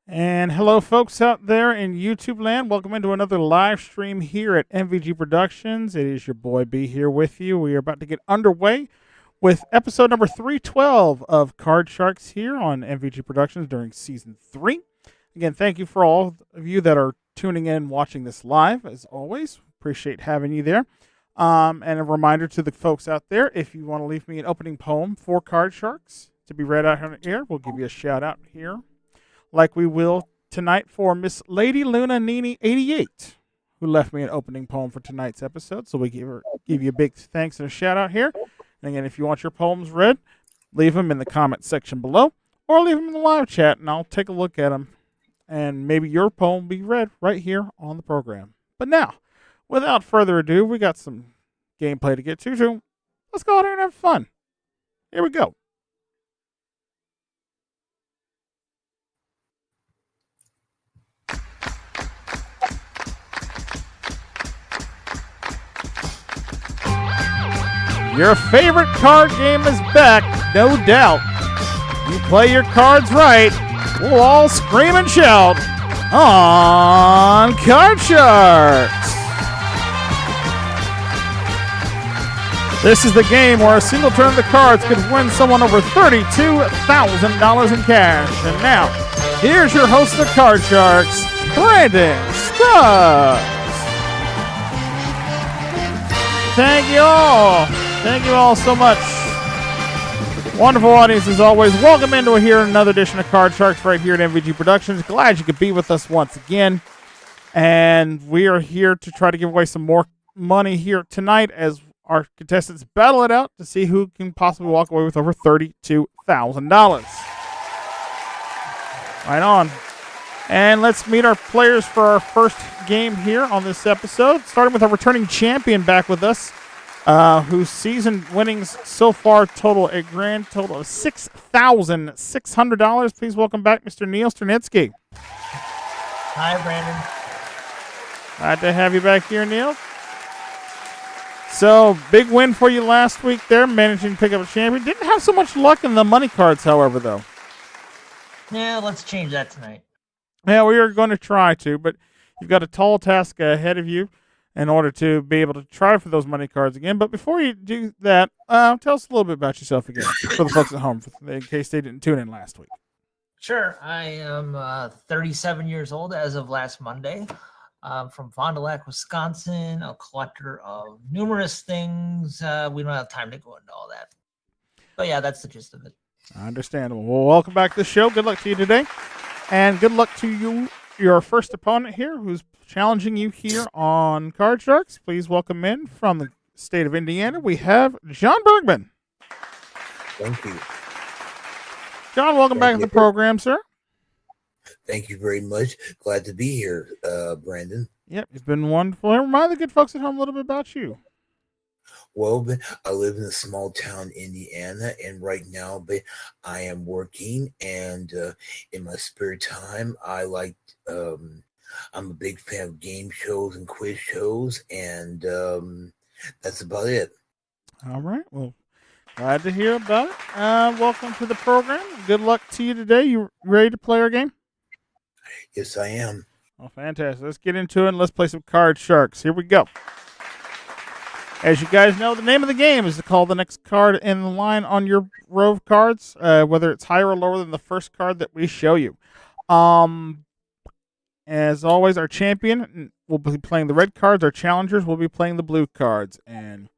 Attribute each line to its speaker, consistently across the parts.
Speaker 1: And hello, folks out there in YouTube land. Welcome into another live stream here at MVG Productions. It is your boy B here with you. We are about to get underway with episode number 312 of Card Sharks here on MVG Productions during season 3. Again, thank you for all of you that are tuning in, watching this live. As always, appreciate having you there. And a reminder to the folks out there, if you want to leave me an opening poem for Card Sharks to be read out here on the air, we'll give you a shout out here, like we will tonight for Miss Lady Luna Nini 88, who left me an opening poem for tonight's episode. So we give you a big thanks and a shout out here. And again, if you want your poems read, leave them in the comment section below, or leave them in the live chat, and I'll take a look at them. And maybe your poem will be read right here on the program. But now, without further ado, we got some gameplay to get to. So let's go out here and have fun. Here we go. Your favorite card game is back, no doubt. You play your cards right, we'll all scream and shout on Card Sharks. This is the game where a single turn of the cards could win someone over $32,000 in cash. And now, here's your host of Card Sharks, Brandon Scruggs. Thank you all. Thank you all so much. Wonderful audience as always. Welcome into here another edition of Card Sharks right here at MVG Productions. Glad you could be with us once again. And we are here to try to give away some more money here tonight as our contestants battle it out to see who can possibly walk away with over $32,000. Right on. And let's meet our players for our first game here on this episode. Starting with our returning champion back with us, whose season winnings so far total a grand total of $6,600. Please welcome back Mr. Neil Sternitsky.
Speaker 2: Hi, Brandon.
Speaker 1: Glad to have you back here, Neil. So, big win for you last week there, managing to pick up a champion. Didn't have so much luck in the money cards, however, though.
Speaker 2: Yeah, let's change that tonight.
Speaker 1: Yeah, we are going to try to, but you've got a tall task ahead of you in order to be able to try for those money cards again. But before you do that, tell us a little bit about yourself again for the folks at home, in case they didn't tune in last week.
Speaker 2: Sure. I am 37 years old as of last Monday. I'm from Fond du Lac, Wisconsin, a collector of numerous things. We don't have time to go into all that. But yeah, that's the gist of it.
Speaker 1: Understandable. Well, welcome back to the show. Good luck to you today. And good luck to you, your first opponent here, who's challenging you here on Card Sharks. Please welcome in from the state of Indiana. We have John Bergman.
Speaker 3: Thank you.
Speaker 1: John, welcome back to the program, sir.
Speaker 3: Thank you very much. Glad to be here, Brandon.
Speaker 1: Yep, it's been wonderful. Hey, remind the good folks at home a little bit about you.
Speaker 3: Well, I live in a small town, Indiana, and right now, I am working, and in my spare time, I'm a big fan of game shows and quiz shows, and that's about it.
Speaker 1: All right. Well, glad to hear about it. Welcome to the program. Good luck to you today. You ready to play our game?
Speaker 3: Yes, I am.
Speaker 1: Oh, fantastic. Let's get into it and let's play some Card Sharks. Here we go. As you guys know, the name of the game is to call the next card in the line on your row of cards, whether it's higher or lower than the first card that we show you. As always, our champion will be playing the red cards. Our challengers will be playing the blue cards. And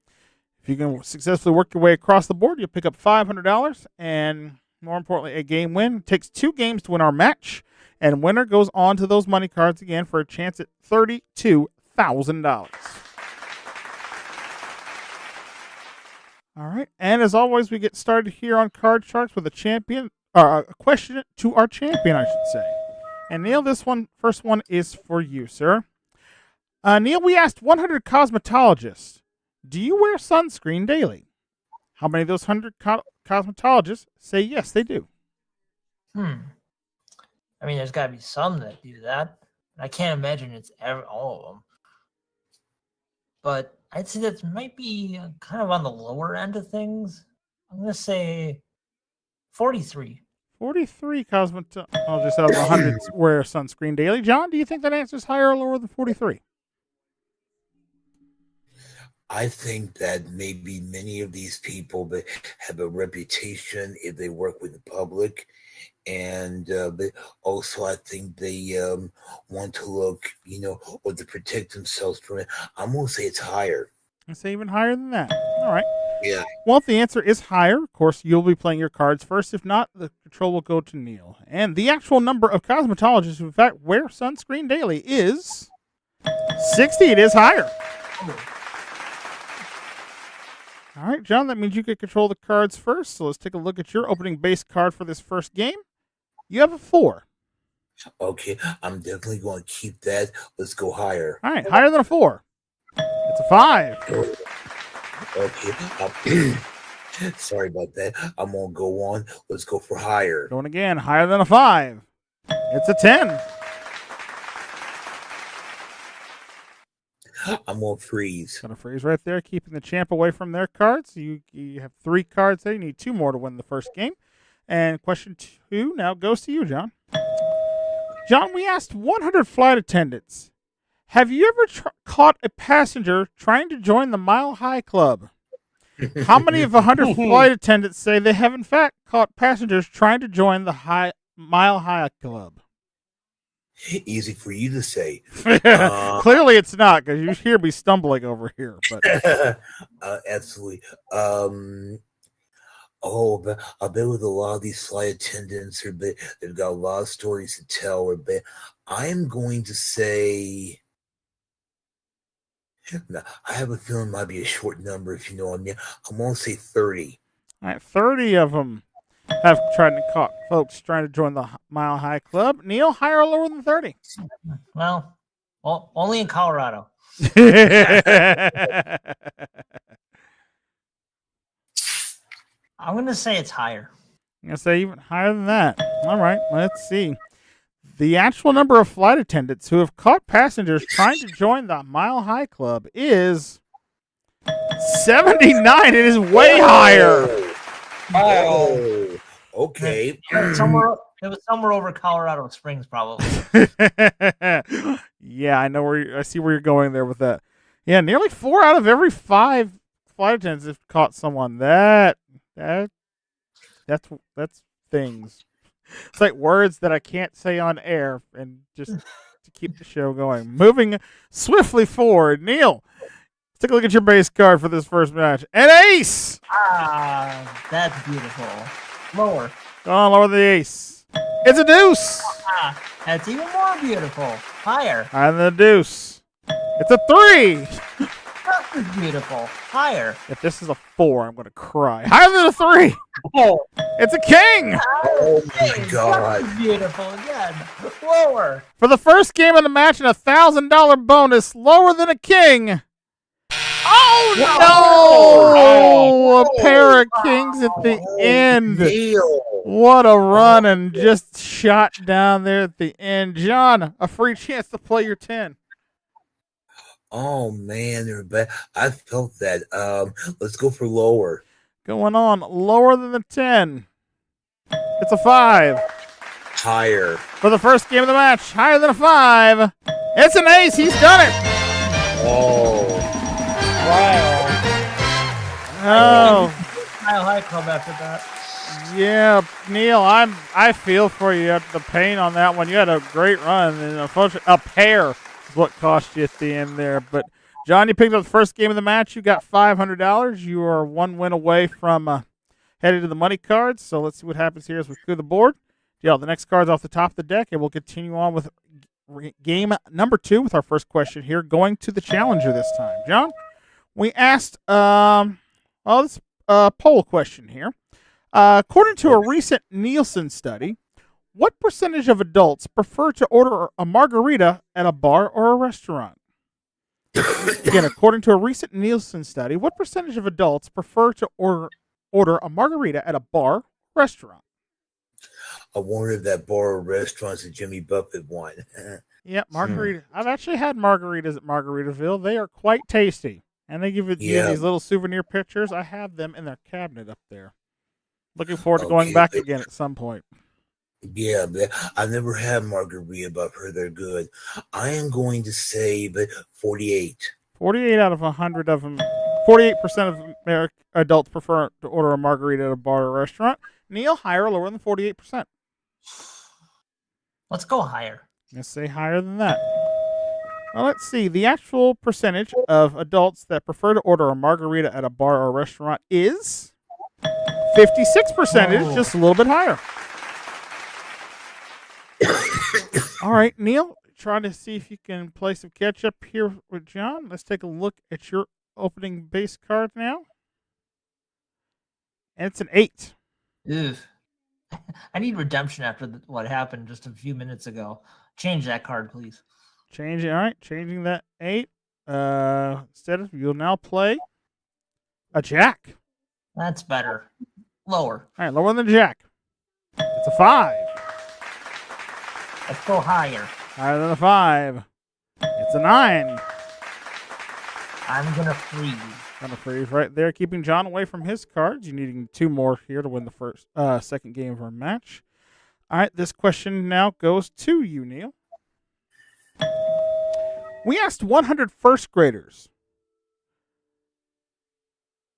Speaker 1: if you can successfully work your way across the board, you'll pick up $500. And more importantly, a game win. It takes 2 games to win our match. And winner goes on to those money cards again for a chance at $32,000. All right. And as always, we get started here on Card Sharks with a question to our champion, I should say. And Neil, first one is for you, sir. Neil, we asked 100 cosmetologists, do you wear sunscreen daily? How many of those 100 cosmetologists say yes, they do?
Speaker 2: I mean, there's got to be some that do that. I can't imagine it's all of them. But I'd say that might be kind of on the lower end of things. I'm going to say 43.
Speaker 1: 43 cosmetologists out of 100 wear sunscreen daily. John, do you think that answer is higher or lower than 43?
Speaker 3: I think that maybe many of these people but have a reputation if they work with the public, and but also I think they want to look, or to protect themselves from it. I'm gonna say it's higher.
Speaker 1: I say even higher than that. All right.
Speaker 3: Yeah.
Speaker 1: Well, if the answer is higher, of course, you'll be playing your cards first. If not, the control will go to Neil. And the actual number of cosmetologists who, in fact, wear sunscreen daily is 60. It is higher. All right, John, that means you get control of the cards first. So let's take a look at your opening base card for this first game. You have a 4.
Speaker 3: Okay, I'm definitely going to keep that. Let's go higher.
Speaker 1: All right, higher than a 4. It's a 5.
Speaker 3: Okay. Sorry about that. I'm going to go on. Let's go for higher.
Speaker 1: Going again, higher than a 5. It's a 10.
Speaker 3: I'm going to freeze.
Speaker 1: Gonna freeze right there, keeping the champ away from their cards. You have 3 cards there. You need 2 more to win the first game. And question 2 now goes to you, John. John, we asked 100 flight attendants, have you ever caught a passenger trying to join the Mile High Club? How many of 100 flight attendants say they have in fact caught passengers trying to join the Mile High Club?
Speaker 3: Easy for you to say.
Speaker 1: Clearly it's not, because you hear me stumbling over here. But
Speaker 3: absolutely. But I bet with a lot of these flight attendants, they've got a lot of stories to tell. But I'm going to say, I have a feeling it might be a short number, if you know what I mean. I'm going to say 30.
Speaker 1: All right, 30 of them have tried to caught folks trying to join the Mile High Club. Neil, higher or lower than 30?
Speaker 2: Well, only in Colorado. I'm going to say it's higher.
Speaker 1: I'm going to say even higher than that. All right, let's see. The actual number of flight attendants who have caught passengers trying to join the Mile High Club is 79. It is way higher.
Speaker 3: Wow. Okay.
Speaker 2: It was somewhere over Colorado Springs, probably.
Speaker 1: Yeah, I see where you're going there with that. Yeah, nearly 4 out of every 5 flight attendants have caught someone. That's things. It's like words that I can't say on air, and just to keep the show going. Moving swiftly forward, Neil, let's take a look at your base card for this first match. An ace!
Speaker 2: That's beautiful. Lower.
Speaker 1: Go on, lower the ace. It's a deuce!
Speaker 2: That's even more beautiful. Higher.
Speaker 1: Higher than the deuce. It's a 3!
Speaker 2: That is beautiful. Higher.
Speaker 1: If this is a 4, I'm going to cry. Higher than a 3!
Speaker 2: Oh.
Speaker 1: It's a king!
Speaker 3: Oh my God.
Speaker 2: That is beautiful again. Lower.
Speaker 1: For the first game of the match and a $1,000 bonus, lower than a king. Oh no! A pair of kings at the end.
Speaker 3: Neil.
Speaker 1: What a run, and just shot down there at the end. John, a free chance to play your 10.
Speaker 3: Oh man, everybody. I felt that. Let's go for lower.
Speaker 1: Going on, lower than the 10. It's a 5.
Speaker 3: Higher.
Speaker 1: For the first game of the match, higher than a 5. It's an ace. He's done it.
Speaker 3: Oh.
Speaker 2: Wow.
Speaker 1: Oh.
Speaker 2: Mile High Club after that.
Speaker 1: Yeah, Neil, I feel for you after the pain on that one. You had a great run, and unfortunately, a pair is what cost you at the end there. But John, you picked up the first game of the match. You got $500. You are 1 win away from headed to the money cards. So let's see what happens here as we clear the board. Yeah, the next card's off the top of the deck, and we'll continue on with game number 2 with our first question here, going to the challenger this time. John, we asked this poll question here. According to a recent Nielsen study, what percentage of adults prefer to order a margarita at a bar or a restaurant? Again, according to a recent Nielsen study, what percentage of adults prefer to order a margarita at a bar or restaurant?
Speaker 3: I wonder if that bar or restaurant's a Jimmy Buffett one.
Speaker 1: Yeah, margarita. I've actually had margaritas at Margaritaville. They are quite tasty. And they give you these little souvenir pictures. I have them in their cabinet up there. Looking forward to going back again at some point.
Speaker 3: Yeah, but I've never had margarita, but I've heard they're good. I am going to say, but 48.
Speaker 1: 48 out of 100 of them. 48% of adults prefer to order a margarita at a bar or restaurant. Neil, higher or lower than 48%?
Speaker 2: Let's go higher.
Speaker 1: Let's say higher than that. Well, let's see. The actual percentage of adults that prefer to order a margarita at a bar or restaurant is 56%. It is just a little bit higher. All right, Neil, try to see if you can play some catch up here with John. Let's take a look at your opening base card now. And it's an 8.
Speaker 2: Ew. I need redemption after what happened just a few minutes ago. Change that card, please.
Speaker 1: Change it. All right, changing that 8. Instead of, you'll now play a jack.
Speaker 2: That's better. Lower.
Speaker 1: All right, lower than the jack. It's a 5.
Speaker 2: Let's go higher.
Speaker 1: Higher than a 5. It's a 9.
Speaker 2: I'm gonna freeze.
Speaker 1: Gonna freeze right there, keeping John away from his cards. You needing 2 more here to win the second game of our match. All right, this question now goes to you, Neil. We asked 100 first graders,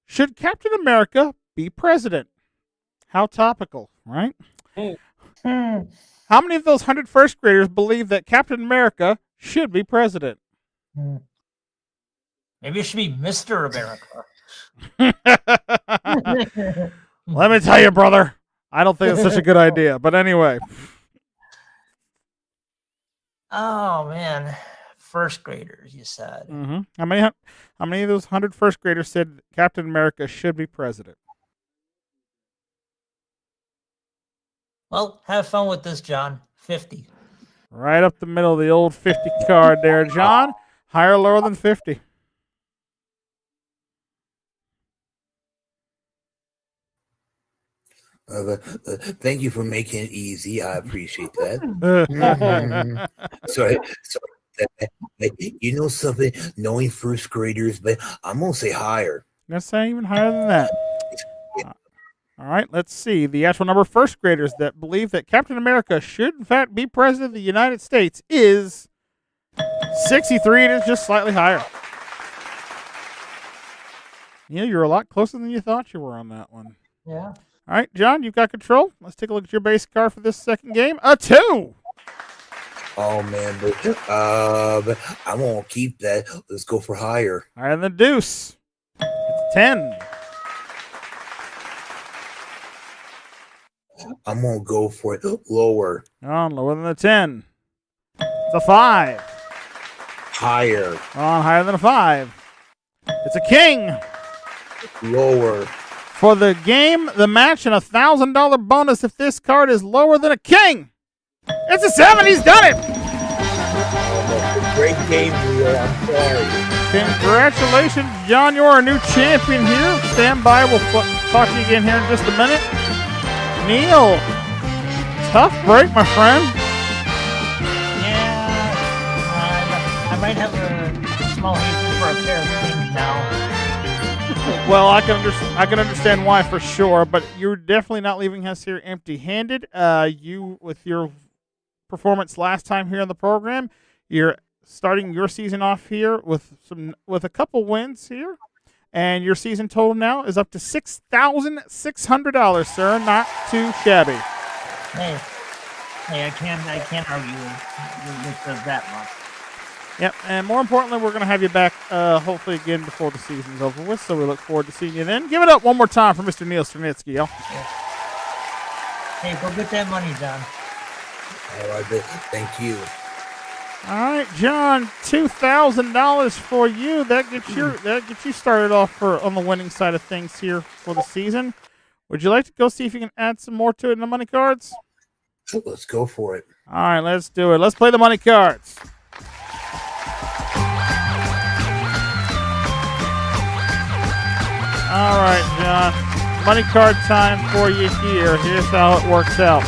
Speaker 1: should Captain America be president? How topical, right? How many of those 100 first graders believe that Captain America should be president?
Speaker 2: Maybe it should be Mr. America.
Speaker 1: Let me tell you, brother, I don't think it's such a good idea. But anyway.
Speaker 2: Oh, man. First graders, you said.
Speaker 1: Mm-hmm. How many of those 100 first graders said Captain America should be president?
Speaker 2: Well, have fun with this, John. 50.
Speaker 1: Right up the middle of the old 50 card there, John. Higher or lower than 50?
Speaker 3: Thank you for making it easy. I appreciate that. Sorry. You know something? Knowing first graders, but I'm gonna say higher.
Speaker 1: Let's say even higher than that. All right, let's see. The actual number of first graders that believe that Captain America should, in fact, be president of the United States is 63. It is just slightly higher. Yeah, you're a lot closer than you thought you were on that one.
Speaker 2: Yeah.
Speaker 1: All right, John, you've got control. Let's take a look at your base card for this second game. A 2.
Speaker 3: Oh man, but I'm gonna keep that. Let's go for higher.
Speaker 1: Higher than the deuce. It's 10.
Speaker 3: I'm gonna go for it lower.
Speaker 1: Oh, lower than the 10. It's a 5.
Speaker 3: Higher.
Speaker 1: Oh, higher than a 5. It's a king.
Speaker 3: Lower.
Speaker 1: For the game, the match, and $1,000 bonus if this card is lower than a king. It's a 7. He's done it.
Speaker 3: Great game, Leo. I'm sorry.
Speaker 1: Congratulations, John. You're our new champion here. Stand by. We'll talk to you again here in just a minute. Neil, tough break, my friend.
Speaker 2: Yeah. I might have a small hatred for a pair of things now.
Speaker 1: Well, I can understand why for sure, but you're definitely not leaving us here empty-handed. You, with your performance last time here on the program, you're starting your season off here with a couple wins here, and your season total now is up to $6,600, sir. Not too shabby.
Speaker 2: Hey, I can't argue with that much.
Speaker 1: Yep, and more importantly, we're going to have you back hopefully again before the season's over with, so we look forward to seeing you then. Give it up one more time for Mr. Neil Sternitsky, y'all.
Speaker 2: Yeah. Hey, go get that money, John.
Speaker 3: All right, thank you.
Speaker 1: All right, John, $2,000 for you. That gets you started off on the winning side of things here for the season. Would you like to go see if you can add some more to it in the money cards?
Speaker 3: Let's go for it.
Speaker 1: All right, let's do it. Let's play the money cards. All right, John. Money card time for you here. Here's how it works out.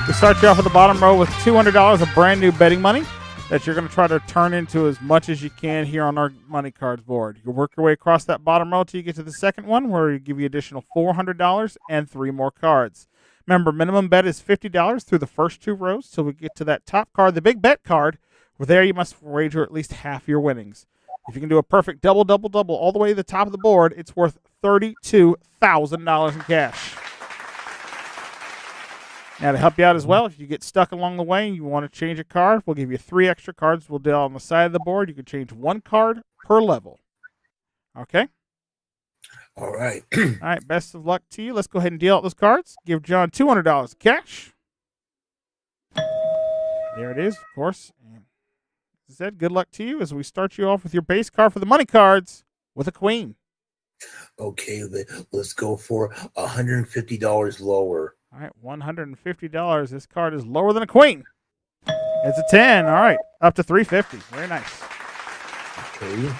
Speaker 1: We start you off at the bottom row with $200 of brand new betting money that you're going to try to turn into as much as you can here on our money cards board. You'll work your way across that bottom row till you get to the second one, where we give you additional $400 and 3 more cards. Remember, minimum bet is $50 through the first 2 rows till we get to that top card, the big bet card, where there you must wager at least half your winnings. If you can do a perfect double, double, double all the way to the top of the board, it's worth $32,000 in cash. Now, to help you out as well, if you get stuck along the way and you want to change a card, we'll give you 3 extra cards. We'll deal on the side of the board. You can change 1 card per level. Okay?
Speaker 3: All right.
Speaker 1: All right, best of luck to you. Let's go ahead and deal out those cards. Give John $200 cash. There it is, of course. And as I said, good luck to you as we start you off with your base card for the money cards with a queen.
Speaker 3: Okay, let's go for $150 lower.
Speaker 1: All right, $150. This card is lower than a queen. It's a 10. All right, up to $350. Very nice.
Speaker 3: Okay.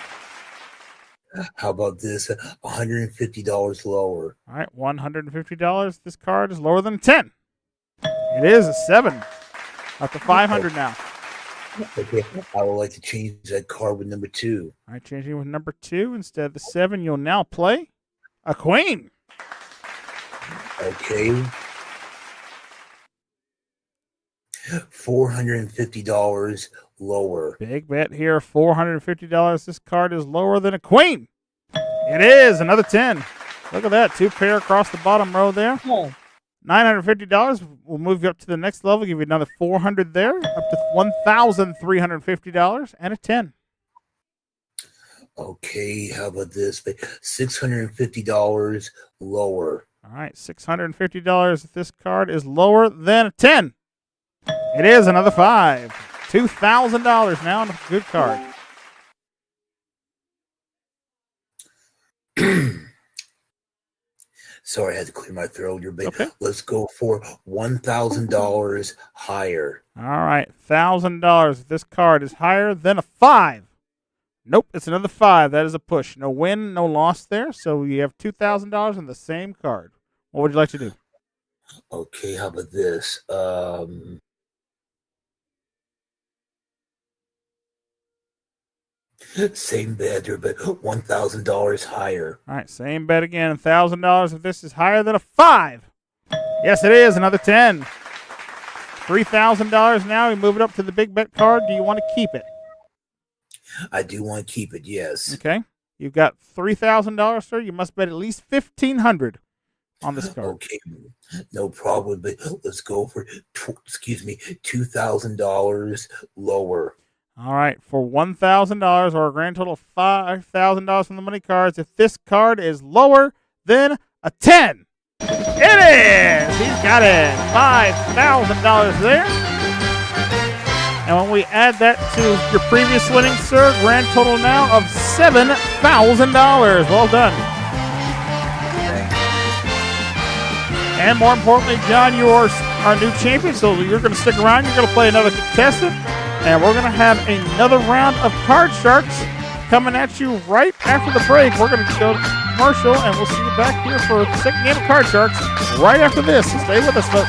Speaker 3: How about this? $150 lower.
Speaker 1: All right, $150. This card is lower than a 10. It is a 7. Up to $500 now.
Speaker 3: Okay, I would like to change that card with number 2.
Speaker 1: All right, changing with number 2. Instead of the 7, you'll now play a queen.
Speaker 3: Okay. $450 lower.
Speaker 1: Big bet here, $450. This card is lower than a queen. It is another 10. Look at that, 2 pair across the bottom row there. $950. We'll move you up to the next level, give you another $400 there, up to $1,350 and a 10.
Speaker 3: Okay, how about this? $650 lower.
Speaker 1: All right, $650. This card is lower than a 10. It is another 5. $2,000 now on a good card.
Speaker 3: Sorry, I had to clear my throat here, but
Speaker 1: Okay.
Speaker 3: let's go for $1,000 higher.
Speaker 1: All right, $1,000. This card is higher than a 5. Nope, it's another 5. That is a push. No win, no loss there. So you have $2,000 on the same card. What would you like to do?
Speaker 3: Okay, how about this? Same bet here, but $1,000 higher.
Speaker 1: All right, same bet again. $1,000 if this is higher than a 5. Yes, it is. Another 10. $3,000 now. We move it up to the big bet card. Do you want to keep it?
Speaker 3: I do want to keep it, yes.
Speaker 1: Okay. You've got $3,000, sir. You must bet at least $1,500 on this card.
Speaker 3: Okay, no problem, but let's go for, $2,000 lower.
Speaker 1: All right, for $1,000 or a grand total of $5,000 from the money cards, if this card is lower than a 10, it is! He's got it. $5,000 there. And when we add that to your previous winnings, sir, grand total now of $7,000. Well done. And more importantly, John, you are our new champion, so you're going to stick around. You're going to play another contestant. And we're going to have another round of Card Sharks coming at you right after the break. We're going to go to commercial, and we'll see you back here for the second game of Card Sharks right after this. So stay with us, folks.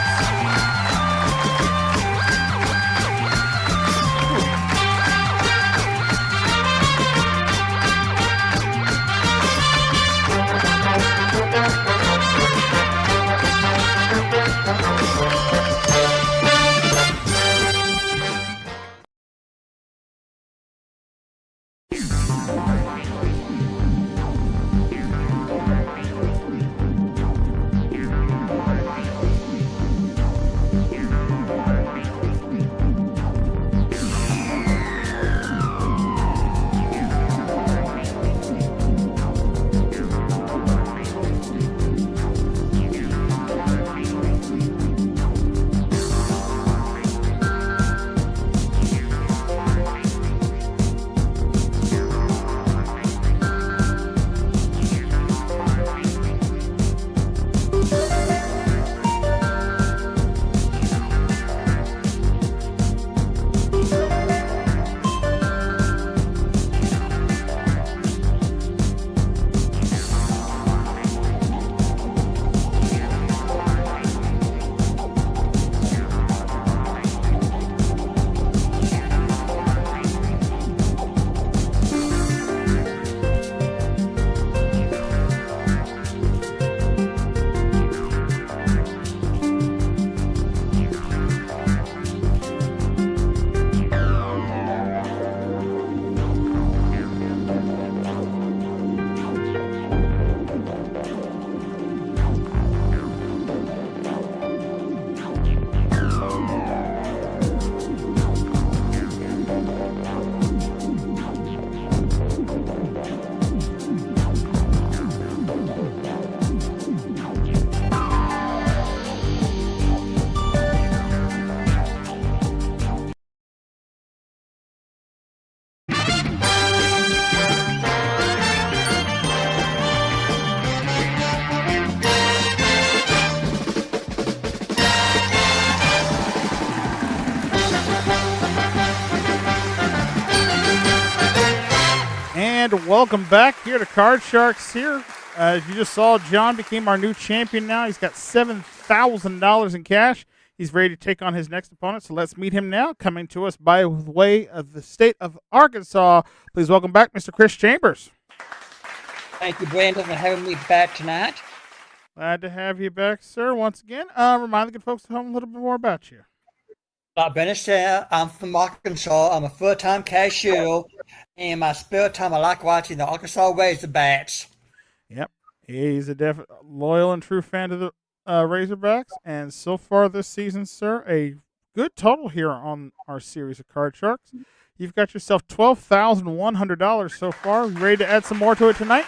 Speaker 1: welcome back here to Card Sharks here. As you just saw, John became our new champion now. He's got $7,000 in cash. He's ready to take on his next opponent, so let's meet him now. Coming to us by way of the state of Arkansas, please welcome back Mr. Chris Chambers.
Speaker 4: Thank you, Brandon, for having me back tonight.
Speaker 1: Glad to have you back, sir, once again. Remind the good folks at home a little bit more about you.
Speaker 4: Like Brandon said, I'm from Arkansas. I'm a full-time cashier. In my spare time, I like watching the Arkansas Razorbacks.
Speaker 1: Yep, he's a loyal and true fan of the Razorbacks, and so far this season, sir, a good total here on our series of Card Sharks. You've got yourself $12,100 so far. You ready to add some more to it tonight?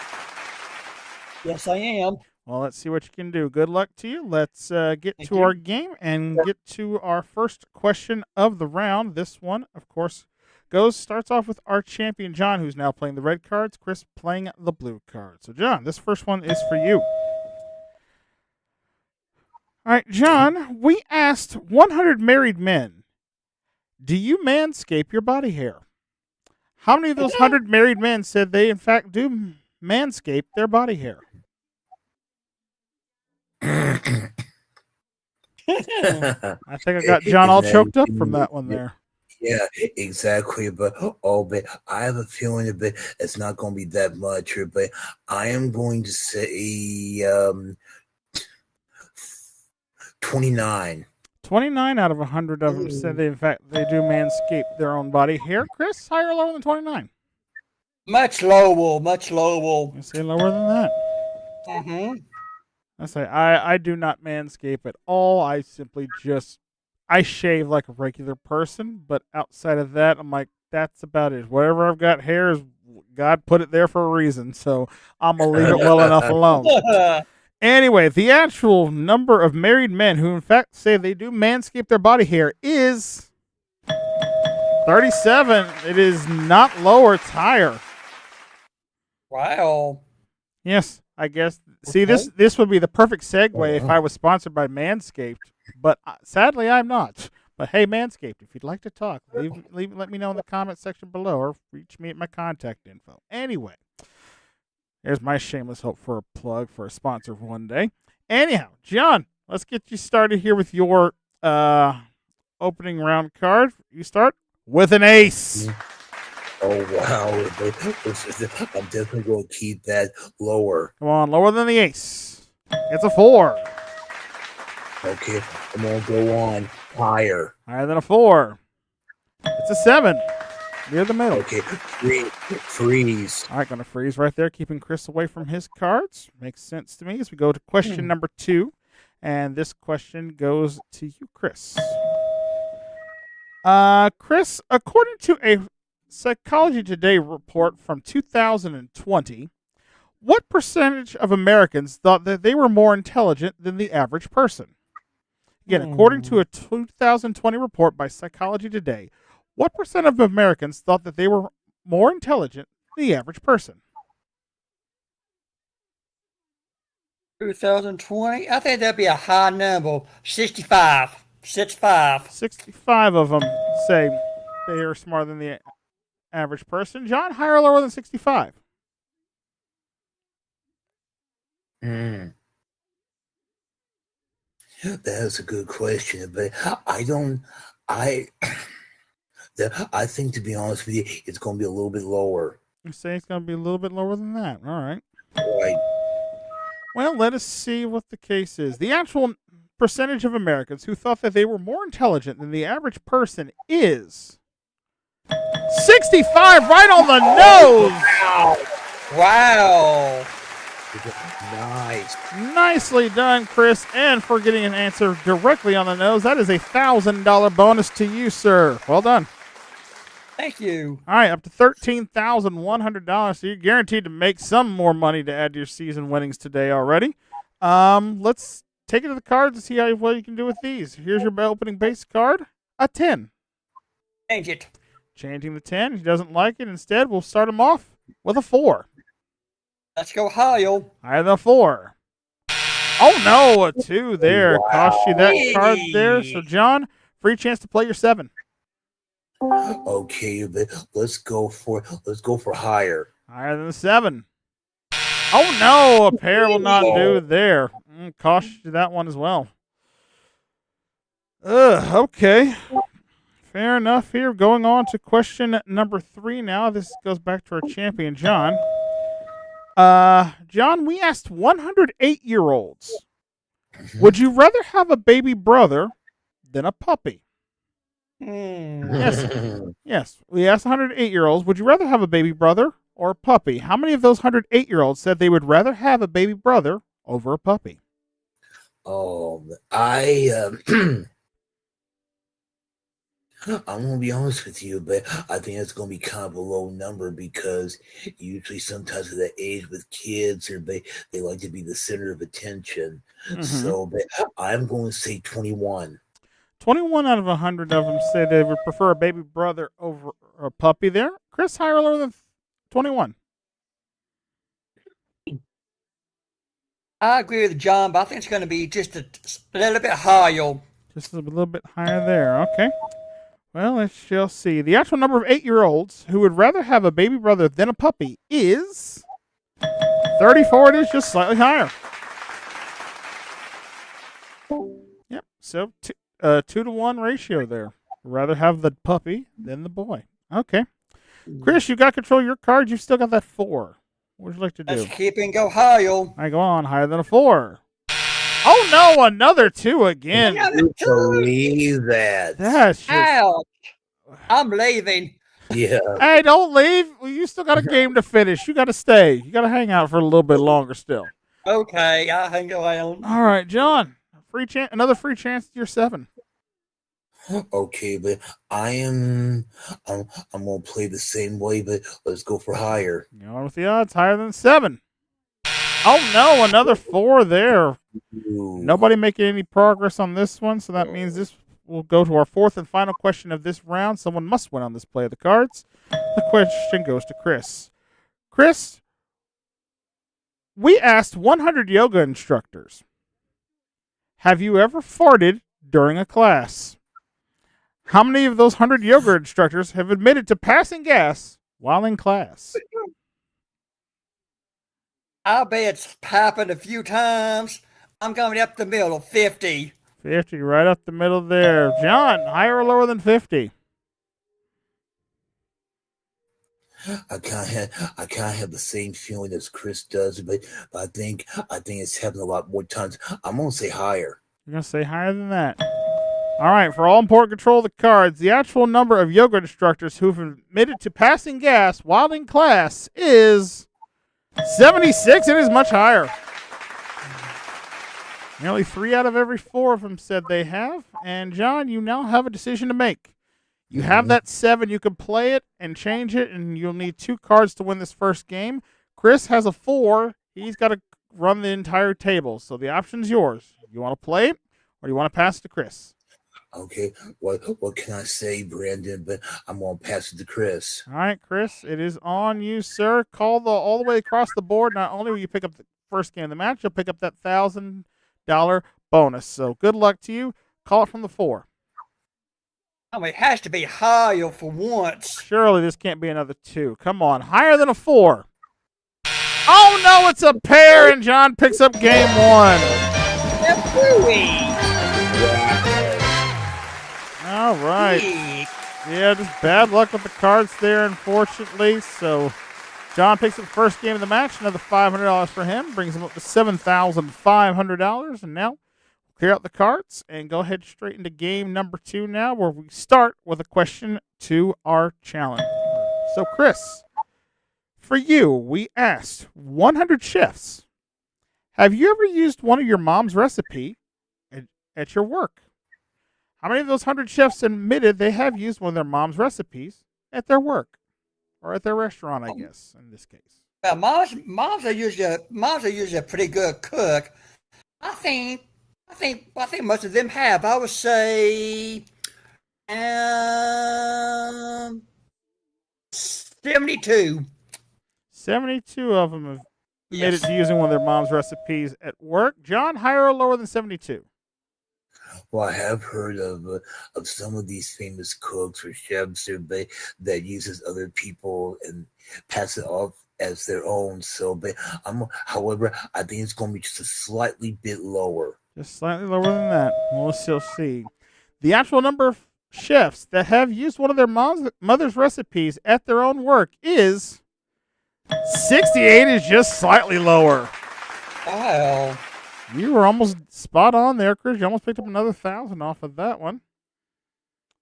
Speaker 4: Yes, I am.
Speaker 1: Well, let's see what you can do. Good luck to you. Let's get to our game and get to our first question of the round. This one, of course, starts off with our champion, John, who's now playing the red cards, Chris playing the blue cards. So, John, this first one is for you. All right, John, we asked 100 married men, do you manscape your body hair? How many of those 100 married men said they, in fact, do manscape their body hair? I think I got John all choked up from that one there.
Speaker 3: Yeah, exactly. But I have a feeling it's not going to be that much. But I am going to say 29.
Speaker 1: 29 out of 100 of them said they, in fact, they do manscape their own body hair. Chris, higher or lower than 29?
Speaker 4: Much lower, much lower.
Speaker 1: I say lower than that.
Speaker 4: Mm-hmm.
Speaker 1: I say I do not manscape at all. I simply I shave like a regular person, but outside of that, I'm like, that's about it. Whatever I've got hair is God put it there for a reason, so I'm gonna leave it well enough alone. Anyway, the actual number of married men who, in fact, say they do manscape their body hair is 37. It is not lower; it's higher.
Speaker 4: Wow.
Speaker 1: Yes, I guess. See, this would be the perfect segue if I was sponsored by Manscaped, but sadly I'm not. But hey, Manscaped, if you'd like to talk, let me know in the comment section below or reach me at my contact info. Anyway, there's my shameless hope for a plug for a sponsor for one day. Anyhow, John, let's get you started here with your opening round card. You start with an ace.
Speaker 3: Oh, wow. I'm definitely going to keep that lower.
Speaker 1: Come on, lower than the ace. It's a 4.
Speaker 3: Okay, I'm going to go on higher.
Speaker 1: Higher than a 4. It's a 7. Near the middle.
Speaker 3: Okay, freeze.
Speaker 1: All right, going to freeze right there, keeping Chris away from his cards. Makes sense to me as we go to question number 2. And this question goes to you, Chris. Chris, according to a Psychology Today report from 2020, what percentage of Americans thought that they were more intelligent than the average person? Again, according to a 2020 report by Psychology Today, what percent of Americans thought that they were more intelligent than the average person?
Speaker 4: 2020? I think that'd be a high number. 65. 65.
Speaker 1: 65 of them say they are smarter than the average person. John, higher or lower than 65?
Speaker 3: That's a good question, but I think, to be honest with you, it's going to be a little bit lower.
Speaker 1: You say it's going to be a little bit lower than that. All right.
Speaker 3: Right.
Speaker 1: Well, let us see what the case is. The actual percentage of Americans who thought that they were more intelligent than the average person is 65, right on the nose.
Speaker 4: Wow.
Speaker 3: Nice.
Speaker 1: Nicely done, Chris. And for getting an answer directly on the nose, that is a $1,000 bonus to you, sir. Well done.
Speaker 4: Thank you.
Speaker 1: All right, up to $13,100. So you're guaranteed to make some more money to add to your season winnings today already. Let's take it to the cards and see what you can do with these. Here's your opening base card, a 10.
Speaker 4: Change it.
Speaker 1: Changing the 10. He doesn't like it. Instead, we'll start him off with a 4.
Speaker 4: Let's go higher.
Speaker 1: Higher than a 4. Oh, no, a 2 there.
Speaker 3: Wow.
Speaker 1: Cost you that card there. So, John, free chance to play your 7.
Speaker 3: Okay, but let's go for higher.
Speaker 1: Higher than 7. Oh no, a pair will not do there. Cost you that one as well. Okay. Fair enough here. Going on to question number 3 now. This goes back to our champion, John. John, we asked 108-year-olds, would you rather have a baby brother than a puppy? Yes. We asked 108-year-olds, would you rather have a baby brother or a puppy? How many of those 108-year-olds said they would rather have a baby brother over a puppy?
Speaker 3: I'm gonna be honest with you, but I think it's gonna be kind of a low number because usually sometimes at that age with kids or they like to be the center of attention. So but I'm going to say 21.
Speaker 1: 21 out of 100 of them say they would prefer a baby brother over a puppy there. Chris, higher or lower than 21?
Speaker 4: I agree with John, but I think it's going to be just a little bit higher.
Speaker 1: Just a little bit higher there. Okay. Well, let's shall see. The actual number of 8-year-olds who would rather have a baby brother than a puppy is 34. It is just slightly higher. Yep. So 2-to-1 ratio there. Rather have the puppy than the boy. Okay. Chris, you got control of your card. You've still got that 4. What would you like to do?
Speaker 4: Let's keep and go higher.
Speaker 1: All right, go on. Higher than a 4. Oh, no. Another 2 again.
Speaker 3: Believe that.
Speaker 1: That's just...
Speaker 4: Ouch. I'm leaving.
Speaker 3: Yeah.
Speaker 1: Hey, don't leave. Well, you still got a game to finish. You got to stay. You got to hang out for a little bit longer still.
Speaker 4: Okay, I'll hang around.
Speaker 1: All right, John. Another free chance at your 7.
Speaker 3: Okay, but I'm gonna play the same way, but let's go for higher.
Speaker 1: Going with the odds, higher than 7. Oh no, another 4 there.
Speaker 3: Ooh.
Speaker 1: Nobody making any progress on this one, so that means this will go to our 4th and final question of this round. Someone must win on this play of the cards. The question goes to Chris. Chris, we asked 100 yoga instructors, have you ever farted during a class? How many of those 100 yoga instructors have admitted to passing gas while in class?
Speaker 4: I bet it's happened a few times. I'm going up the middle, 50.
Speaker 1: 50, right up the middle there. John, higher or lower than 50?
Speaker 3: I kind of have the same feeling as Chris does, but I think it's happened a lot more times. I'm gonna say higher.
Speaker 1: You're gonna say higher than that. All right, for all important control of the cards, the actual number of yoga instructors who've admitted to passing gas while in class is 76. It is much higher. Nearly 3 out of every 4 of them said they have. And John, you now have a decision to make. You have that 7. You can play it and change it, and you'll need 2 cards to win this first game. Chris has a 4. He's got to run the entire table. So the option's yours. You want to play it, or do you want to pass it to Chris?
Speaker 3: Okay, what can I say, Brandon? But I'm gonna pass it to Chris.
Speaker 1: All right, Chris, it is on you, sir. Call all the way across the board. Not only will you pick up the first game of the match, you'll pick up that $1,000 bonus. So good luck to you. Call it from the 4.
Speaker 4: Oh, it has to be higher for once.
Speaker 1: Surely this can't be another 2. Come on, higher than a 4. Oh no, it's a pair, and John picks up game 1. All right. Yeah, just bad luck with the cards there, unfortunately. So John picks up the first game of the match. Another $500 for him. Brings him up to $7,500. And now clear out the cards and go ahead straight into game number 2 now, where we start with a question to our challenge. So, Chris, for you, we asked 100 chefs, have you ever used one of your mom's recipe at your work? How many of those 100 chefs admitted they have used one of their mom's recipes at their work or at their restaurant, I guess, in this case?
Speaker 4: Well, moms are usually a pretty good cook. I think most of them have. I would say 72.
Speaker 1: 72 of them have admitted to using one of their mom's recipes at work. John, higher or lower than 72?
Speaker 3: Well, I have heard of some of these famous cooks or chefs that uses other people and pass it off as their own. So, but however, I think it's going to be just a slightly bit lower.
Speaker 1: Just slightly lower than that. We'll still see. The actual number of chefs that have used one of their mother's recipes at their own work is 68. Is just slightly lower.
Speaker 4: Wow.
Speaker 1: You were almost spot on there, Chris. You almost picked up another 1,000 off of that one.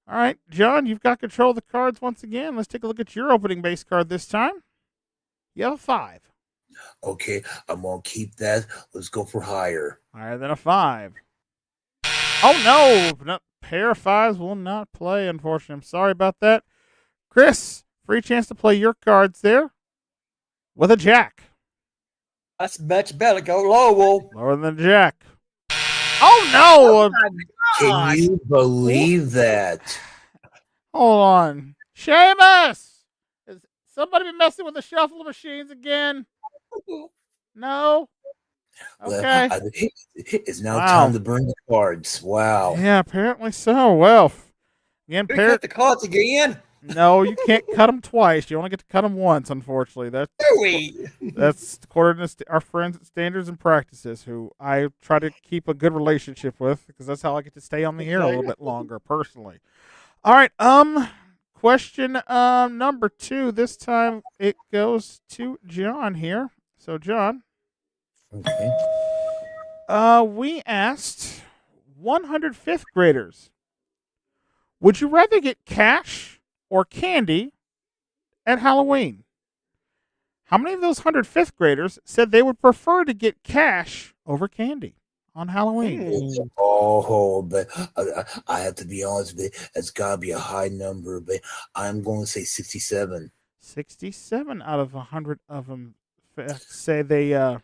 Speaker 1: All right, John, you've got control of the cards once again. Let's take a look at your opening base card this time. You have a 5.
Speaker 3: Okay, I'm going to keep that. Let's go for higher.
Speaker 1: Higher than a 5. Oh, no. Pair of 5s will not play, unfortunately. I'm sorry about that. Chris, free chance to play your cards there with a jack.
Speaker 4: That's much better. Go Lowell.
Speaker 1: Lower than a jack. Oh, no.
Speaker 3: Can you believe that?
Speaker 1: Hold on. Seamus! Has somebody been messing with the shuffle machines again? No? Okay.
Speaker 3: Well, it's now
Speaker 1: Wow.
Speaker 3: time to burn the cards. Wow.
Speaker 1: Yeah, apparently so. Well, again,
Speaker 4: We cut the cards again.
Speaker 1: no, you can't cut them twice. You only get to cut them once, unfortunately. That's according to our friends at Standards and Practices, who I try to keep a good relationship with, because that's how I get to stay on the air a little bit longer, personally. All right, question number 2. This time it goes to John here. So, John.
Speaker 3: Okay.
Speaker 1: We asked 105th graders, would you rather get cash or candy at Halloween? How many of those 105th graders said they would prefer to get cash over candy on Halloween?
Speaker 3: Oh, but I have to be honest with you. It's got to be a high number, but I'm going to say 67.
Speaker 1: 67 out of 100 of them say they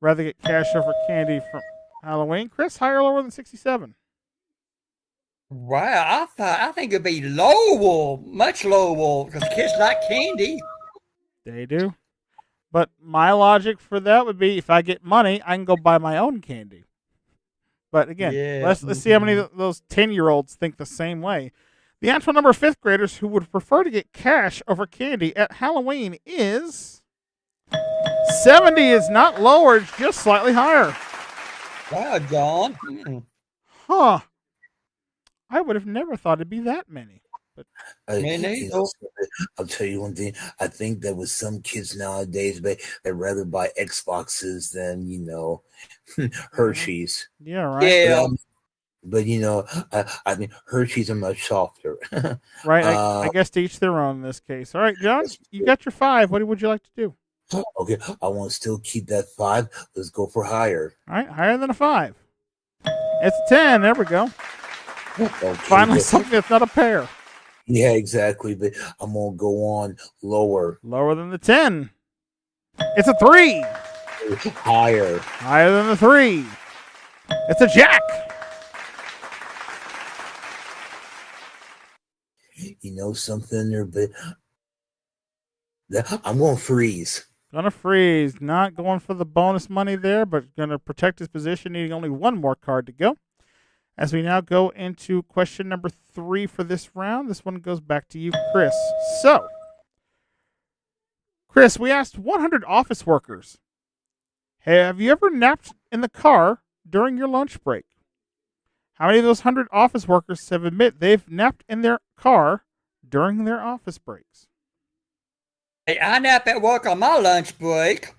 Speaker 1: rather get cash over candy from Halloween. Chris, higher or lower than 67?
Speaker 4: Wow, I think it'd be Lowell, much Lowell, because kids like candy.
Speaker 1: They do. But my logic for that would be, if I get money, I can go buy my own candy. But again,
Speaker 4: Yeah.
Speaker 1: let's see how many of those 10-year-olds think the same way. The actual number of 5th graders who would prefer to get cash over candy at Halloween is 70. Is not lower, it's just slightly higher.
Speaker 4: Wow, John.
Speaker 1: Huh. I would have never thought it'd be that many. But
Speaker 3: I'll tell you one thing. I think that with some kids nowadays, they'd rather buy Xboxes than, Hershey's.
Speaker 1: Yeah, right.
Speaker 4: Yeah.
Speaker 3: But I mean, Hershey's are much softer.
Speaker 1: Right. I guess to each their own in this case. All right, John, you got your 5. What would you like to do?
Speaker 3: Okay, I want to still keep that 5. Let's go for higher.
Speaker 1: All right, higher than a 5. It's a 10. There we go.
Speaker 3: Okay,
Speaker 1: Finally, something that's not a pair.
Speaker 3: Yeah, exactly. But I'm going to go on lower.
Speaker 1: Lower than the 10. It's a 3.
Speaker 3: Higher.
Speaker 1: Higher than the 3. It's a jack.
Speaker 3: You know something there, but I'm going to freeze.
Speaker 1: Gonna freeze. Not going for the bonus money there, but gonna protect his position, needing only one more card to go. As we now go into question number 3 for this round. This one goes back to you, Chris. So, Chris, we asked 100 office workers, have you ever napped in the car during your lunch break? How many of those 100 office workers have admit they've napped in their car during their office breaks?
Speaker 4: Hey, I nap at work on my lunch break.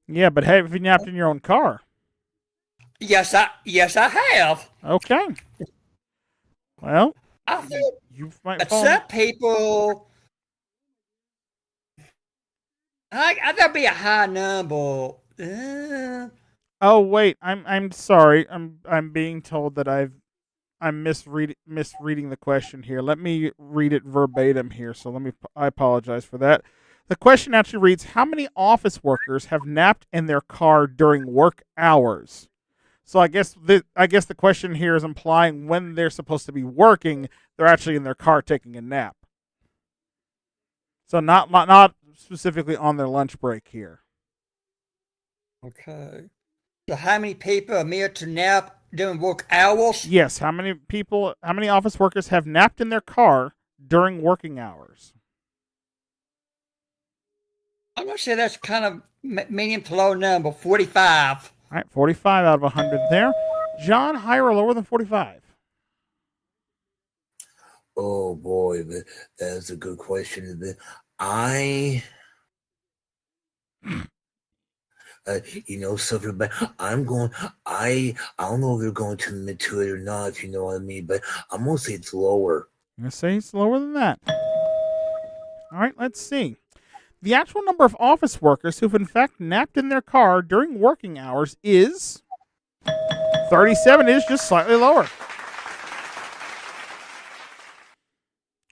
Speaker 1: Yeah, but have you napped in your own car?
Speaker 4: Yes, I have.
Speaker 1: Okay. Well,
Speaker 4: I think
Speaker 1: you might
Speaker 4: that
Speaker 1: fall.
Speaker 4: some people, that'd be a high number.
Speaker 1: Oh wait, I'm sorry. I'm being told that I'm misreading the question here. Let me read it verbatim here. So I apologize for that. The question actually reads, how many office workers have napped in their car during work hours? So I guess the question here is implying when they're supposed to be working, they're actually in their car taking a nap. So not specifically on their lunch break here.
Speaker 4: Okay. So how many people admit to nap during work hours?
Speaker 1: Yes, how many office workers have napped in their car during working hours?
Speaker 4: I'm going to say that's kind of medium to low number, 45.
Speaker 1: All right, 45 out of 100 there. John, higher or lower than 45?
Speaker 3: Oh boy, that's a good question. I, something about I'm going. I don't know if they're going to admit to it or not, if you know what I mean. But I'm gonna say it's lower.
Speaker 1: I'm going to say it's lower than that. All right, let's see. The actual number of office workers who've in fact napped in their car during working hours is 37. It is just slightly lower.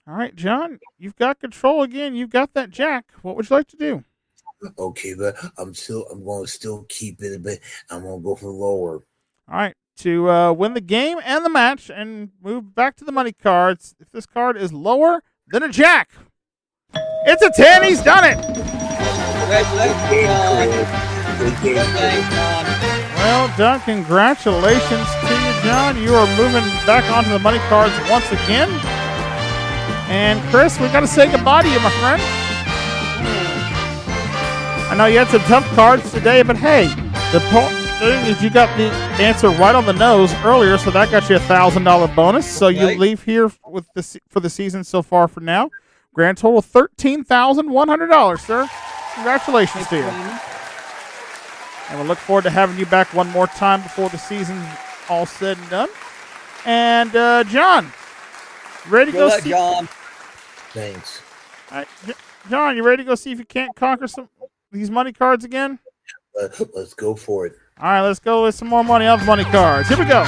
Speaker 1: All right, John, you've got control again. You've got that jack. What would you like to do?
Speaker 3: Okay, but I'm going to still keep it, but I'm going to go for lower.
Speaker 1: All right, to win the game and the match and move back to the money cards, if this card is lower than a jack, it's a 10. He's done it.
Speaker 4: Congratulations, John.
Speaker 1: Well done. Congratulations to you, John. You are moving back onto the money cards once again. And Chris, we got to say goodbye to you, my friend. I know you had some tough cards today, but hey, the thing is you got the answer right on the nose earlier, so that got you a $1,000 bonus. So you
Speaker 4: Right.
Speaker 1: leave here with for the season so far for now. Grand total $13,100, sir. Congratulations to you. And we'll look forward to having you back one more time before the season's all said and done. And John, ready to
Speaker 4: Good
Speaker 1: go
Speaker 4: luck,
Speaker 1: see?
Speaker 4: John.
Speaker 3: Thanks.
Speaker 1: All right, John, you ready to go see if you can't conquer these money cards again?
Speaker 3: Let's go for it.
Speaker 1: All right, let's go with some more money off money cards. Here we go.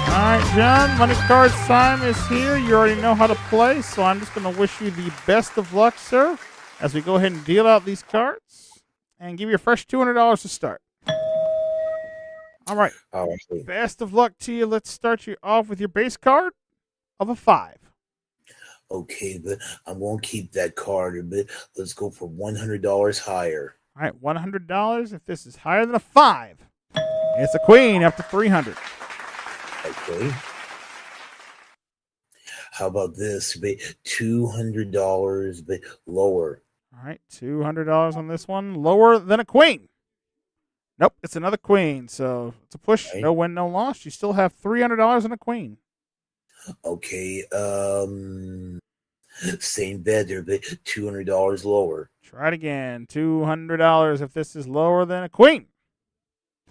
Speaker 1: All right, John, money cards time is here. You already know how to play, so I'm just going to wish you the best of luck, sir, as we go ahead and deal out these cards and give you a fresh $200 to start. All right,
Speaker 3: All right.
Speaker 1: best of luck to you. Let's start you off with your base card of a 5.
Speaker 3: Okay, but I'm going to keep that card, but let's go for $100 higher.
Speaker 1: All right, $100. If this is higher than a 5, it's a queen up to $300.
Speaker 3: Okay. How about this? $200, but lower.
Speaker 1: All right, $200 on this one. Lower than a queen. Nope, it's another queen. So it's a push.
Speaker 3: Okay.
Speaker 1: No win, no loss. You still have $300 and a queen.
Speaker 3: Okay. Same better, but $200 lower.
Speaker 1: Try it again. $200 if this is lower than a queen.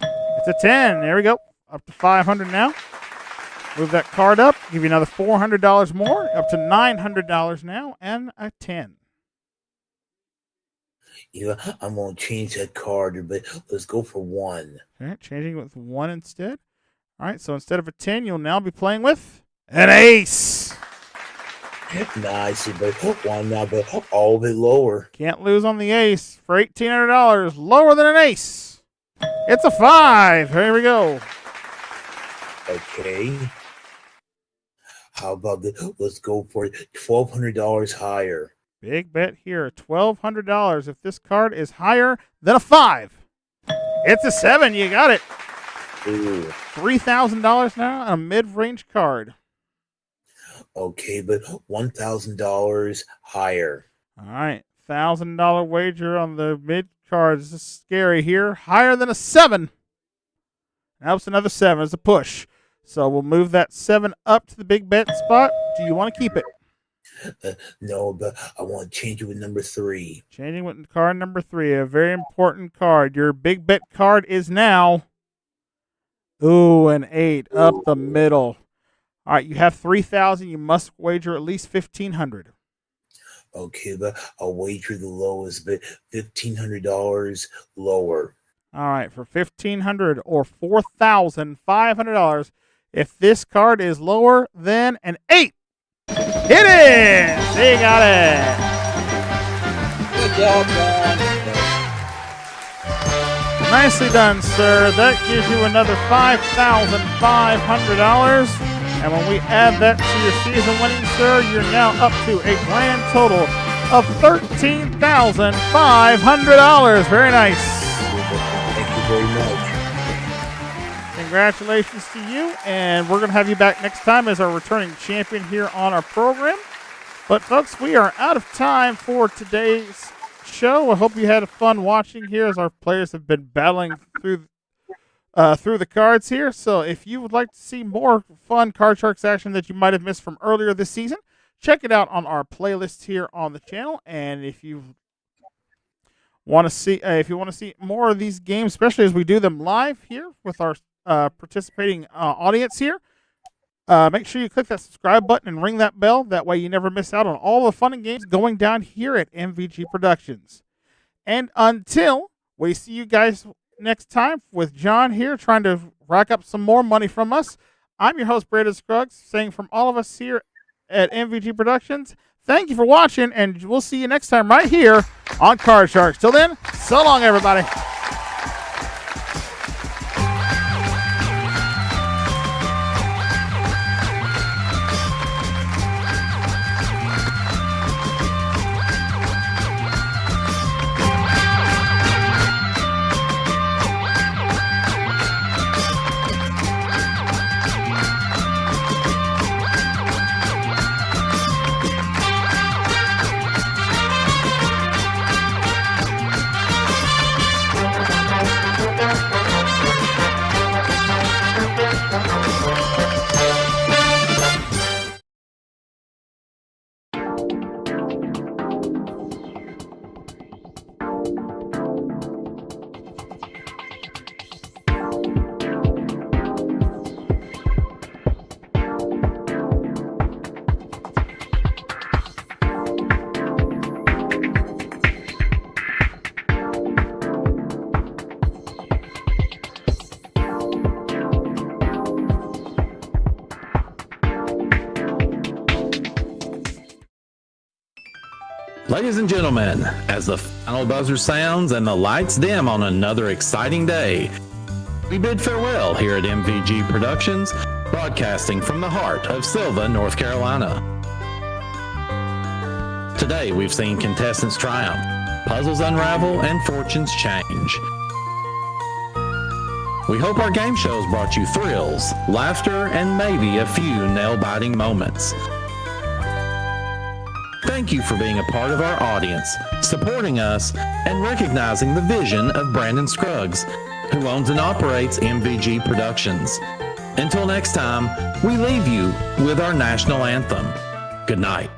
Speaker 1: It's a 10. There we go. Up to $500 now. Move that card up. Give you another $400 more. Up to $900 now and a 10.
Speaker 3: I'm going to change that card, but let's go for 1.
Speaker 1: Okay, changing with 1 instead. All right, so instead of a 10, you'll now be playing with an ace.
Speaker 3: Nice, but why not? But all of it lower.
Speaker 1: Can't lose on the ace for $1,800. Lower than an ace. It's a 5. Here we go.
Speaker 3: Okay. How about let's go for $1,200 higher.
Speaker 1: Big bet here. $1,200 if this card is higher than a 5. It's a 7. You got it.
Speaker 3: Ooh.
Speaker 1: $3,000 now on a mid-range card.
Speaker 3: Okay, but $1,000 higher.
Speaker 1: All right. $1,000 wager on the mid cards. This is scary here. Higher than a 7. Now it's another 7. It's a push. So we'll move that 7 up to the big bet spot. Do you want to keep it?
Speaker 3: No, but I want to change it with number 3.
Speaker 1: Changing with card number 3. A very important card. Your big bet card is now, an 8 up the middle. All right, you have 3,000. You must wager at least 1,500.
Speaker 3: Okay, but I'll wager the lowest, but $1,500 lower.
Speaker 1: All right, for $1,500 or $4,500. If this card is lower than an 8, it is. They got it.
Speaker 4: Good job, John.
Speaker 1: Nicely done, sir. That gives you another $5,500. And when we add that to your season winning, sir, you're now up to a grand total of $13,500. Very nice.
Speaker 3: Thank you very much.
Speaker 1: Congratulations to you, and we're going to have you back next time as our returning champion here on our program. But, folks, we are out of time for today's show. I hope you had fun watching here as our players have been battling through the cards here. So if you would like to see more fun Card Sharks action that you might have missed from earlier this season, check it out on our playlist here on the channel. And if you want to see more of these games, especially as we do them live here with our participating audience here, make sure you click that subscribe button and ring that bell. That way you never miss out on all the fun and games going down here at MVG Productions. And until we see you guys next time with John here trying to rack up some more money from us, I'm your host, Brandon Scruggs, saying from all of us here at MVG Productions, thank you for watching, and we'll see you next time right here on Card Sharks. Till then, so long, everybody.
Speaker 5: Ladies and gentlemen, as the final buzzer sounds and the lights dim on another exciting day, we bid farewell here at MVG Productions, broadcasting from the heart of Silva, North Carolina. Today we've seen contestants triumph, puzzles unravel, and fortunes change. We hope our game shows brought you thrills, laughter, and maybe a few nail-biting moments. Thank you for being a part of our audience, supporting us, and recognizing the vision of Brandon Scruggs, who owns and operates MVG Productions. Until next time, we leave you with our national anthem. Good night.